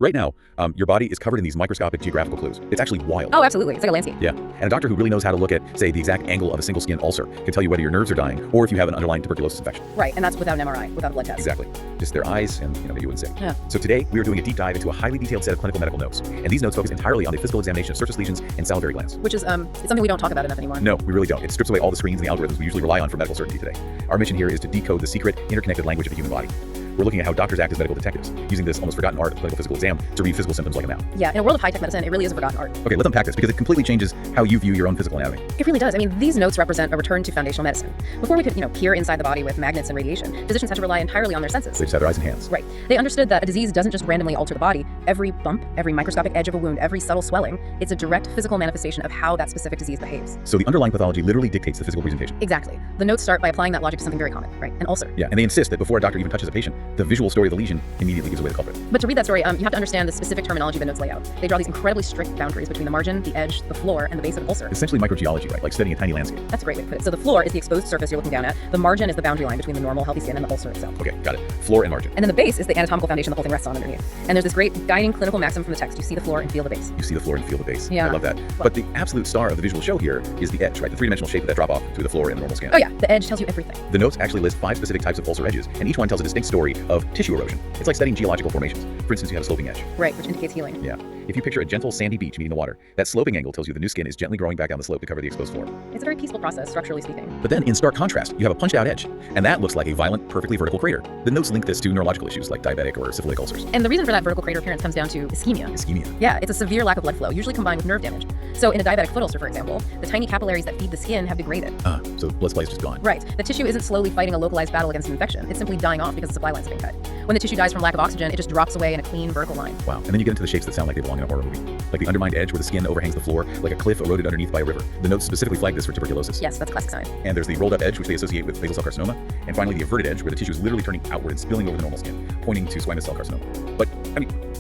Right now, your body is covered in these microscopic geographical clues. It's actually wild. Oh, absolutely. It's like a landscape. Yeah, and a doctor who really knows how to look at, say, the exact angle of a single skin ulcer can tell you whether your nerves are dying or if you have an underlying tuberculosis infection. Right, and that's without an MRI, without a blood test. Exactly. Just their eyes and, maybe you wouldn't say. Yeah. So today, we are doing a deep dive into a highly detailed set of clinical medical notes. And these notes focus entirely on the physical examination of surface lesions and salivary glands. Which is it's something we don't talk about enough anymore. No, we really don't. It strips away all the screens and the algorithms we usually rely on for medical certainty today. Our mission here is to decode the secret, interconnected language of the human body. We're looking at how doctors act as medical detectives, using this almost forgotten art of clinical physical exam to read physical symptoms like a map. Yeah, in a world of high-tech medicine, it really is a forgotten art. Okay, let's unpack this because it completely changes how you view your own physical anatomy. It really does. I mean, these notes represent a return to foundational medicine. Before we could, peer inside the body with magnets and radiation, physicians had to rely entirely on their senses. They just had their eyes and hands. Right. They understood that a disease doesn't just randomly alter the body. Every bump, every microscopic edge of a wound, every subtle swelling, it's a direct physical manifestation of how that specific disease behaves. So the underlying pathology literally dictates the physical presentation. Exactly. The notes start by applying that logic to something very common, right? An ulcer. Yeah, and they insist that before a doctor even touches a patient, the visual story of the lesion immediately gives away the culprit. But to read that story, you have to understand the specific terminology the notes lay out. They draw these incredibly strict boundaries between the margin, the edge, the floor, and the base of an ulcer. Essentially microgeology, right? Like studying a tiny landscape. That's a great way to put it. So the floor is the exposed surface you're looking down at. The margin is the boundary line between the normal, healthy skin and the ulcer itself. Okay, got it. Floor and margin. And then the base is the anatomical foundation the whole thing rests on underneath. And there's this great guiding clinical maxim from the text. You see the floor and feel the base. You see the floor and feel the base. Yeah. I love that. But the absolute star of the visual show here is the edge, right? The three-dimensional shape of that drop off through the floor and the normal skin. Oh yeah, the edge tells you everything. The notes actually list 5 specific types of ulcer edges, and each one tells a distinct story of tissue erosion. It's like studying geological formations. For instance, you have a sloping edge. Right, which indicates healing. Yeah. If you picture a gentle sandy beach meeting the water, that sloping angle tells you the new skin is gently growing back down the slope to cover the exposed floor. It's a very peaceful process, structurally speaking. But then, in stark contrast, you have a punched out edge, and that looks like a violent, perfectly vertical crater. The notes link this to neurological issues like diabetic or syphilitic ulcers. And the reason for that vertical crater appearance comes down to ischemia. Ischemia. Yeah, it's a severe lack of blood flow, usually combined with nerve damage. So in a diabetic foot ulcer, for example, the tiny capillaries that feed the skin have degraded. So blood supply is just gone. Right. The tissue isn't slowly fighting a localized battle against an infection. It's simply dying off because the supply lines have been cut. When the tissue dies from lack of oxygen, it just drops away in a clean vertical line. Wow. And then you get into the shapes that sound like they belong in a horror movie. Like the undermined edge where the skin overhangs the floor, like a cliff eroded underneath by a river. The notes specifically flag this for tuberculosis. Yes, that's a classic sign. And there's the rolled up edge, which they associate with basal cell carcinoma. And finally, the averted edge, where the tissue is literally turning outward and spilling over the normal skin, pointing to squamous cell carcinoma. But,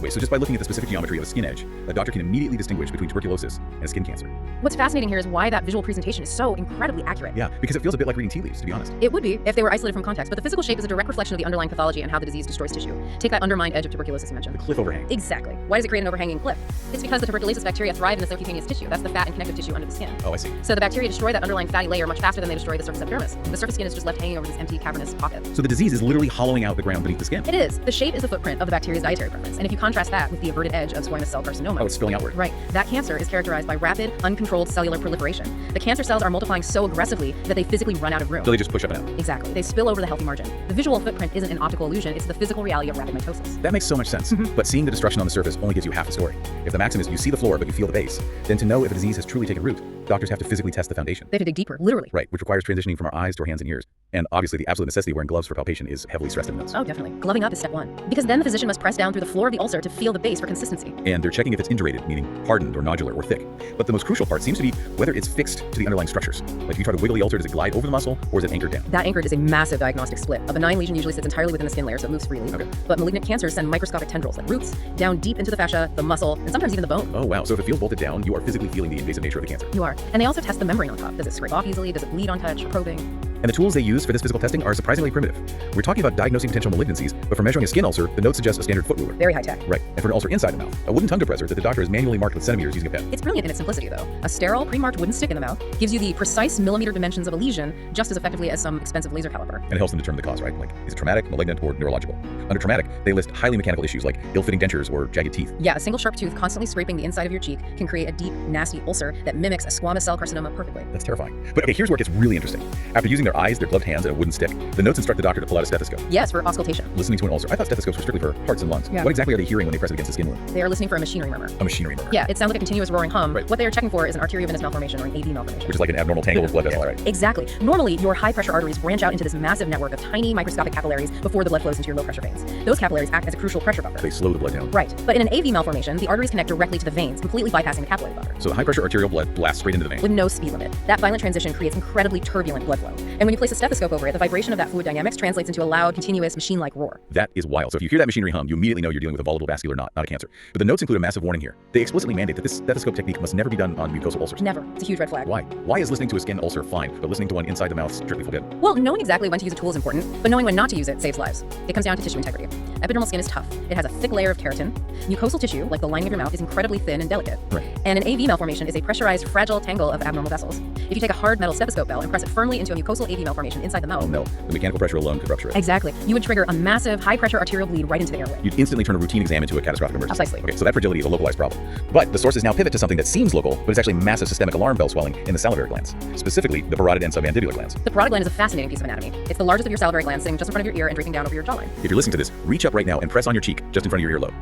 wait, so just by looking at the specific geometry of a skin edge, a doctor can immediately distinguish between tuberculosis and a skin cancer. What's fascinating here is why that visual presentation is so incredibly accurate. Yeah, because it feels a bit like reading tea leaves, to be honest. It would be if they were isolated from context, but the physical shape is a direct reflection of the underlying pathology and how the disease destroys tissue. Take that undermined edge of tuberculosis you mentioned. The cliff overhang. Exactly. Why does it create an overhanging cliff? It's because the tuberculosis bacteria thrive in the subcutaneous tissue. That's the fat and connective tissue under the skin. Oh, I see. So the bacteria destroy that underlying fatty layer much faster than they destroy the surface epidermis. The surface skin is just left hanging over this empty, cavernous pocket. So the disease is literally hollowing out the ground beneath the skin. It is. The shape is the footprint of the bacteria's dietary preference. And if you contrast that with the averted edge of squamous cell carcinoma, Oh, it's spilling outward. right, that cancer is characterized by rapid, uncontrolled cellular proliferation. The cancer cells are multiplying so aggressively that they physically run out of room. So they just push up and out. Exactly. They spill over the healthy margin. The visual footprint isn't an optical illusion, it's the physical reality of rapid mitosis. That makes so much sense. But seeing the destruction on the surface only gives you half the story. If the maxim is you see the floor but you feel the base, then to know if a disease has truly taken root, doctors have to physically test the foundation. They have to dig deeper, literally. Right, which requires transitioning from our eyes to our hands and ears. And obviously the absolute necessity of wearing gloves for palpation is heavily stressed in the notes. Oh, definitely. Gloving up is step one. Because then the physician must press down through the floor of the ulcer to feel the base for consistency. And they're checking if it's indurated, meaning hardened or nodular or thick. But the most crucial part seems to be whether it's fixed to the underlying structures. Like if you try to wiggle the ulcer, does it glide over the muscle or is it anchored down? That anchored is a massive diagnostic split. A benign lesion usually sits entirely within the skin layer, so it moves freely. Okay. But malignant cancers send microscopic tendrils, like roots, down deep into the fascia, the muscle, and sometimes even the bone. Oh wow, so if it feels bolted down, you are physically feeling the invasive nature of the cancer. You are. And they also test the membrane on top. Does it scrape off easily? Does it bleed on touch? Probing? And the tools they use for this physical testing are surprisingly primitive. We're talking about diagnosing potential malignancies, but for measuring a skin ulcer, the note suggests a standard foot ruler. Very high tech. Right, and for an ulcer inside the mouth, a wooden tongue depressor that the doctor has manually marked with centimeters using a pen. It's brilliant in its simplicity, though. A sterile, pre-marked wooden stick in the mouth gives you the precise millimeter dimensions of a lesion just as effectively as some expensive laser caliper. And it helps them determine the cause, right? Like, is it traumatic, malignant, or neurological? Under traumatic, they list highly mechanical issues like ill-fitting dentures or jagged teeth. Yeah, a single sharp tooth constantly scraping the inside of your cheek can create a deep, nasty ulcer that mimics a squamous cell carcinoma perfectly. That's terrifying. But okay, here's where it gets really interesting. After using their eyes, their gloved hands, and a wooden stick, the notes instruct the doctor to pull out a stethoscope. Yes, for auscultation. Listening to an ulcer. I thought stethoscopes were strictly for hearts and lungs. Yeah. What exactly are they hearing when they press it against the skin wound? They are listening for a machinery murmur. A machinery murmur. Yeah, it sounds like a continuous roaring hum. Right. What they are checking for is an arteriovenous malformation or an AV malformation. Which is like an abnormal tangle of blood vessel, right? Exactly. Normally, your high-pressure arteries branch out into this massive network of tiny microscopic capillaries before the blood flows into your low-pressure veins. Those capillaries act as a crucial pressure buffer. They slow the blood down. Right. But in an AV malformation, the arteries connect directly to the veins, completely bypassing the capillary buffer. So high-pressure arterial blood blasts straight into the vein. With no speed limit. That violent transition creates incredibly turbulent blood flow. And when you place a stethoscope over it, the vibration of that fluid dynamics translates into a loud, continuous, machine-like roar. That is wild. So if you hear that machinery hum, you immediately know you're dealing with a volatile vascular knot, not a cancer. But the notes include a massive warning here. They explicitly mandate that this stethoscope technique must never be done on mucosal ulcers. Never. It's a huge red flag. Why? Why is listening to a skin ulcer fine, but listening to one inside the mouth strictly forbidden? Well, knowing exactly when to use a tool is important, but knowing when not to use it saves lives. It comes down to tissue integrity. Epidermal skin is tough. It has a thick layer of keratin. Mucosal tissue, like the lining of your mouth, is incredibly thin and delicate. Right. And an AV malformation is a pressurized, fragile tangle of abnormal vessels. If you take a hard metal stethoscope bell and press it firmly into a mucosal AV malformation inside the mouth. Oh no, the mechanical pressure alone could rupture it. Exactly. You would trigger a massive, high-pressure arterial bleed right into the airway. You'd instantly turn a routine exam into a catastrophic emergency. Precisely. Okay, so that fragility is a localized problem. But the sources now pivot to something that seems local, but it's actually massive systemic alarm bell swelling in the salivary glands, specifically the parotid and submandibular glands. The parotid gland is a fascinating piece of anatomy. It's the largest of your salivary glands, sitting just in front of your ear and draping down over your jawline. If you're listening to this, reach up right now and press on your cheek just in front of your earlobe.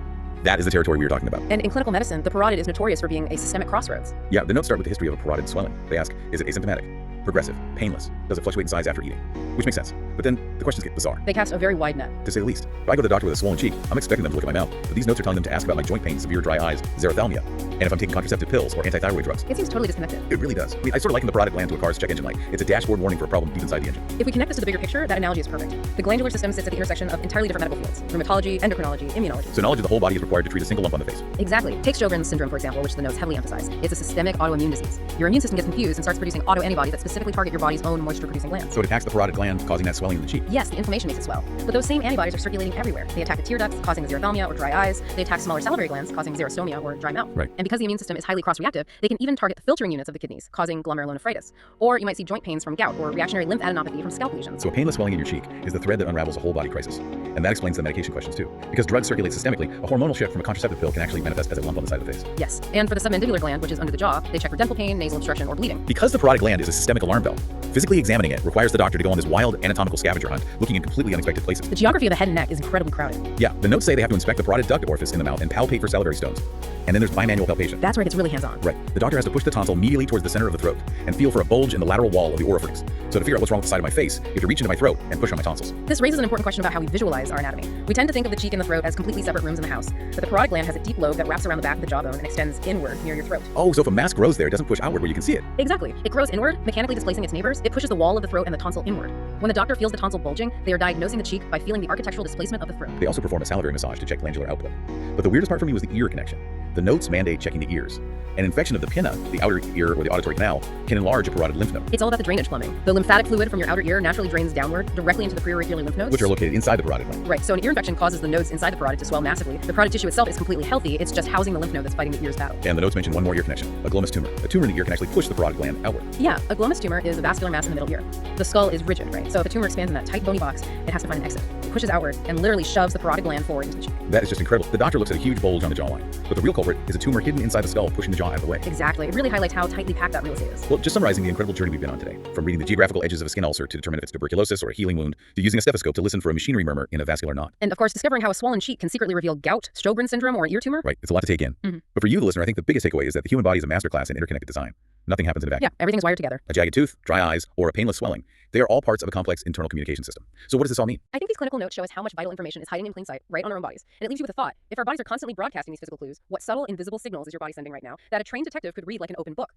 That is the territory we were talking about. And in clinical medicine, the parotid is notorious for being a systemic crossroads. Yeah, the notes start with the history of a parotid swelling. They ask, is it asymptomatic, progressive, painless? Does it fluctuate in size after eating? Which makes sense. But then the questions get bizarre, They cast a very wide net. to say the least. If I go to the doctor with a swollen cheek, I'm expecting them to look at my mouth. But these notes are telling them to ask about my joint pain, severe dry eyes, xerophthalmia, and if I'm taking contraceptive pills or antithyroid drugs. It seems totally disconnected. It really does. I mean, I sort of liken the parotid gland to a car's check engine light. It's a dashboard warning for a problem deep inside the engine. If we connect this to the bigger picture, that analogy is perfect. The glandular system sits at the intersection of entirely different medical fields: rheumatology, endocrinology, immunology. So knowledge of the whole body is required to treat a single lump on the face. Exactly. Take Sjogren's syndrome, for example, which the notes heavily emphasize. It's a systemic autoimmune disease. Your immune system gets confused and starts producing autoantibodies that specifically target your body's own moisture-producing glands. So it attacks the parotid gland, causing that swelling in the cheek. Yes, the inflammation makes it swell. But those same antibodies are circulating everywhere. They attack the tear ducts, causing xerophthalmia or dry eyes. They attack smaller salivary glands, causing xerostomia or dry mouth. Right. And because the immune system is highly cross-reactive, they can even target the filtering units of the kidneys, causing glomerulonephritis. Or you might see joint pains from gout or reactionary lymphadenopathy from scalp lesions. So a painless swelling in your cheek is the thread that unravels a whole body crisis. And that explains the medication questions too. Because drugs circulate systemically, a hormonal shift from a contraceptive pill can actually manifest as a lump on the side of the face. Yes. And for the submandibular gland, which is under the jaw, they check for dental pain, nasal obstruction, or bleeding. Because the parotid gland is a systemic alarm bell, physically examining it requires the doctor to go on this wild anatomical scavenger hunt, looking in completely unexpected places. The geography of the head and neck is incredibly crowded. Yeah, the notes say they have to inspect the parotid duct orifice in the mouth and palpate for salivary stones. And then there's bimanual palpation. That's where it gets really hands-on. Right. The doctor has to push the tonsil medially towards the center of the throat and feel for a bulge in the lateral wall of the oropharynx. So to figure out what's wrong with the side of my face, you have to reach into my throat and push on my tonsils. This raises an important question about how we visualize our anatomy. We tend to think of the cheek and the throat as completely separate rooms in the house, but the parotid gland has a deep lobe that wraps around the back of the jawbone and extends inward near your throat. Oh, so if a mass grows there, it doesn't push outward where you can see it. Exactly. It grows inward, mechanically displacing its neighbors. It pushes the wall of the throat and the tonsil inward. When the doctor feels the tonsil bulging, they are diagnosing the cheek by feeling the architectural displacement of the throat. They also perform a salivary massage to check glandular output. But the weirdest part for me was the ear connection. The notes mandate checking the ears. An infection of the pinna, the outer ear or the auditory canal, can enlarge a parotid lymph node, It's all about the drainage plumbing. The lymphatic fluid from your outer ear naturally drains downward, directly into the preauricular lymph nodes. which are located inside the parotid gland. Right, so an ear infection causes the nodes inside the parotid to swell massively. The parotid tissue itself is completely healthy, it's just housing the lymph node that's fighting the ear's battle. And the notes mention one more ear connection, a glomus tumor. A tumor in the ear can actually push the parotid gland outward. Yeah, a glomus tumor is a vascular mass in the middle ear. The skull is rigid, right? So if a tumor expands in that tight bony box, it has to find an exit. It pushes outward and literally shoves the parotid gland forward into the cheek. That is just incredible. The doctor looks at a huge bulge on the jawline, but the real culprit is a tumor hidden inside the skull, pushing the jaw out of the way. Exactly. It really highlights how tightly packed that real estate is. Well, just summarizing the incredible journey we've been on today, from reading the geographical edges of a skin ulcer to determine if it's tuberculosis or a healing wound, to using a stethoscope to listen for a machinery murmur in a vascular knot. And of course, discovering how a swollen cheek can secretly reveal gout, Sjogren's syndrome, or an ear tumor. Right, it's a lot to take in. Mhm. But for you, the listener, I think the biggest takeaway is that the human body is a masterclass in interconnected design. Nothing happens in a vacuum. Yeah, everything's wired together. A jagged tooth, dry eyes, or a painless swelling, they are all parts of a complex internal communication system. So what does this all mean? I think these clinical notes show us how much vital information is hiding in plain sight right on our own bodies. And it leaves you with a thought. If our bodies are constantly broadcasting these physical clues, what subtle, invisible signals is your body sending right now that a trained detective could read like an open book?